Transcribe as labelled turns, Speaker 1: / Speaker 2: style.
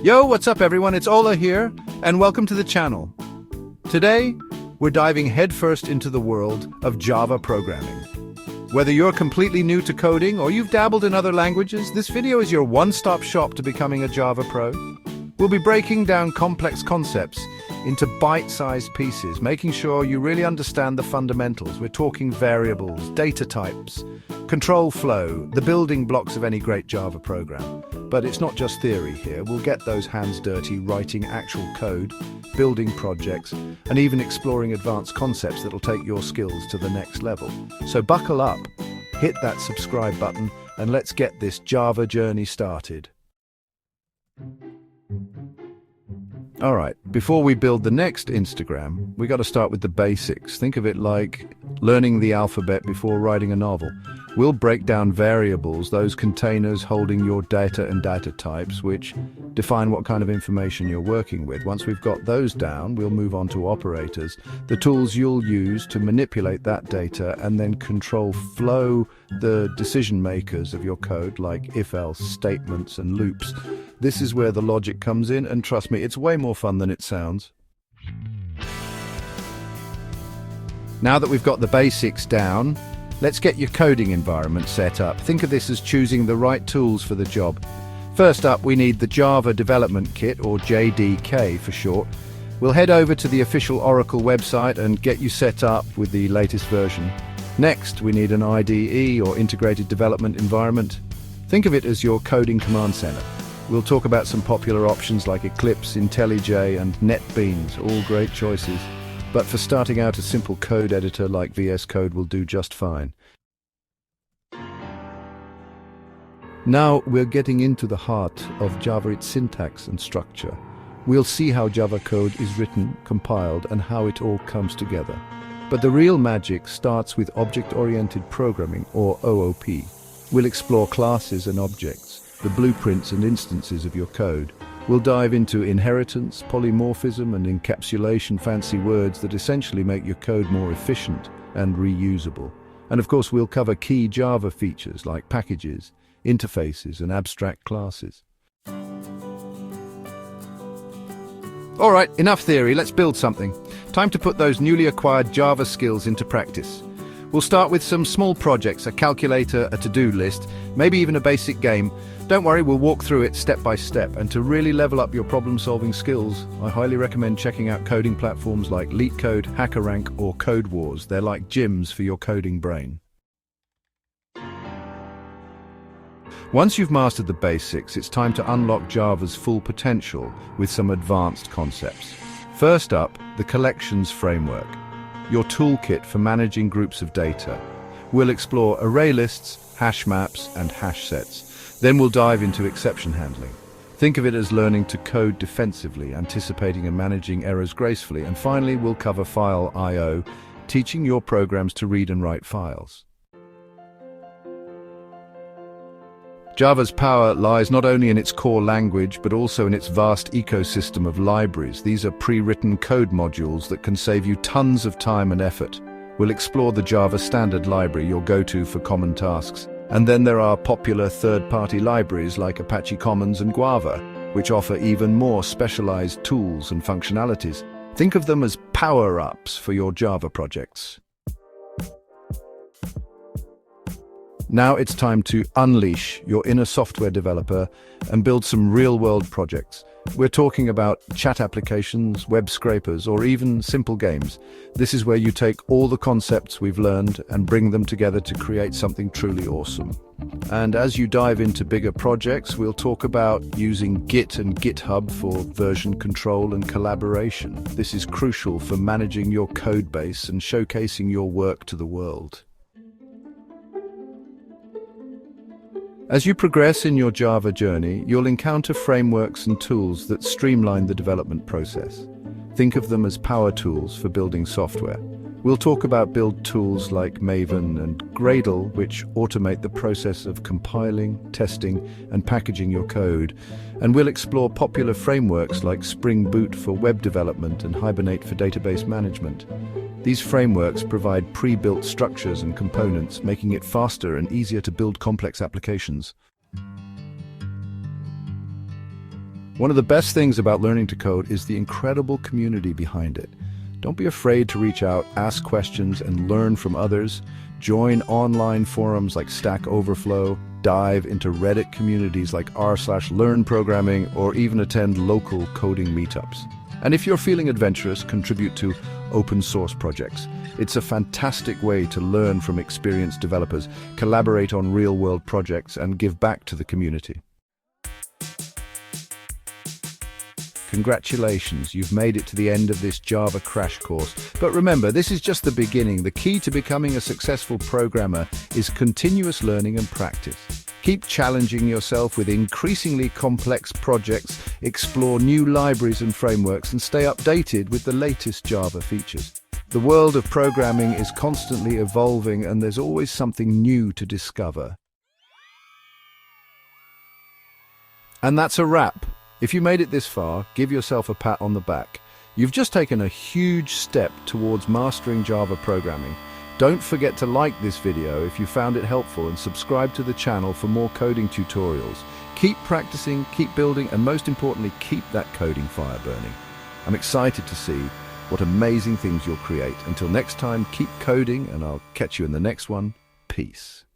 Speaker 1: Yo, what's up everyone? It's Ola here, and welcome to the channel. Today, we're diving headfirst into the world of Java programming. Whether you're completely new to coding or you've dabbled in other languages, this video is your one-stop shop to becoming a Java pro. We'll be breaking down complex concepts into bite-sized pieces, making sure you really understand the fundamentals. We're talking variables, data types, control flow, the building blocks of any great Java program. But it's not just theory here. We'll get those hands dirty, writing actual code, building projects, and even exploring advanced concepts that'll take your skills to the next level. So buckle up, hit that subscribe button, and let's get this Java journey started. All right, before we build the next Instagram, we got to start with the basics. Think of it like learning the alphabet before writing a novel. We'll break down variables, those containers holding your data and data types, which define what kind of information you're working with. Once we've got those down, we'll move on to operators, the tools you'll use to manipulate that data and then control flow, the decision makers of your code, like if-else statements and loops. This is where the logic comes in, and trust me, it's way more fun than it sounds. Now that we've got the basics down, let's get your coding environment set up. Think of this as choosing the right tools for the job. First up, we need the Java Development Kit, or JDK for short. We'll head over to the official Oracle website and get you set up with the latest version. Next, we need an IDE, or Integrated Development Environment. Think of it as your coding command center. We'll talk about some popular options like Eclipse, IntelliJ, and NetBeans, all great choices. But for starting out, a simple code editor like VS Code will do just fine. Now we're getting into the heart of Java, its syntax and structure. We'll see how Java code is written, compiled, and how it all comes together. But the real magic starts with object-oriented programming, or OOP. We'll explore classes and objects, the blueprints and instances of your code. We'll dive into inheritance, polymorphism, and encapsulation, fancy words that essentially make your code more efficient and reusable. And of course, we'll cover key Java features like packages, interfaces, and abstract classes. All right, enough theory, let's build something. Time to put those newly acquired Java skills into practice. We'll start with some small projects, a calculator, a to-do list, maybe even a basic game. Don't worry, we'll walk through it step by step. And to really level up your problem-solving skills, I highly recommend checking out coding platforms like LeetCode, HackerRank, or Code Wars. They're like gyms for your coding brain. Once you've mastered the basics, it's time to unlock Java's full potential with some advanced concepts. First up, the collections framework, your toolkit for managing groups of data. We'll explore array lists, hash maps, and hash sets. Then we'll dive into exception handling. Think of it as learning to code defensively, anticipating and managing errors gracefully. And finally, we'll cover file I/O, teaching your programs to read and write files. Java's power lies not only in its core language, but also in its vast ecosystem of libraries. These are pre-written code modules that can save you tons of time and effort. We'll explore the Java Standard Library, your go-to for common tasks. And then there are popular third-party libraries like Apache Commons and Guava, which offer even more specialized tools and functionalities. Think of them as power-ups for your Java projects. Now it's time to unleash your inner software developer and build some real-world projects. We're talking about chat applications, web scrapers, or even simple games. This is where you take all the concepts we've learned and bring them together to create something truly awesome. And as you dive into bigger projects, we'll talk about using Git and GitHub for version control and collaboration. This is crucial for managing your code base and showcasing your work to the world. As you progress in your Java journey, you'll encounter frameworks and tools that streamline the development process. Think of them as power tools for building software. We'll talk about build tools like Maven and Gradle, which automate the process of compiling, testing, and packaging your code. And we'll explore popular frameworks like Spring Boot for web development and Hibernate for database management. These frameworks provide pre-built structures and components, making it faster and easier to build complex applications. One of the best things about learning to code is the incredible community behind it. Don't be afraid to reach out, ask questions, and learn from others. Join online forums like Stack Overflow, dive into Reddit communities like r/learn programming, or even attend local coding meetups. And if you're feeling adventurous, contribute to open source projects. It's a fantastic way to learn from experienced developers, collaborate on real-world projects, and give back to the community. Congratulations, you've made it to the end of this Java crash course. But remember, this is just the beginning. The key to becoming a successful programmer is continuous learning and practice. Keep challenging yourself with increasingly complex projects, explore new libraries and frameworks, and stay updated with the latest Java features. The world of programming is constantly evolving, and there's always something new to discover. And that's a wrap. If you made it this far, give yourself a pat on the back. You've just taken a huge step towards mastering Java programming. Don't forget to like this video if you found it helpful, and subscribe to the channel for more coding tutorials. Keep practicing, keep building, and most importantly, keep that coding fire burning. I'm excited to see what amazing things you'll create. Until next time, keep coding, and I'll catch you in the next one. Peace.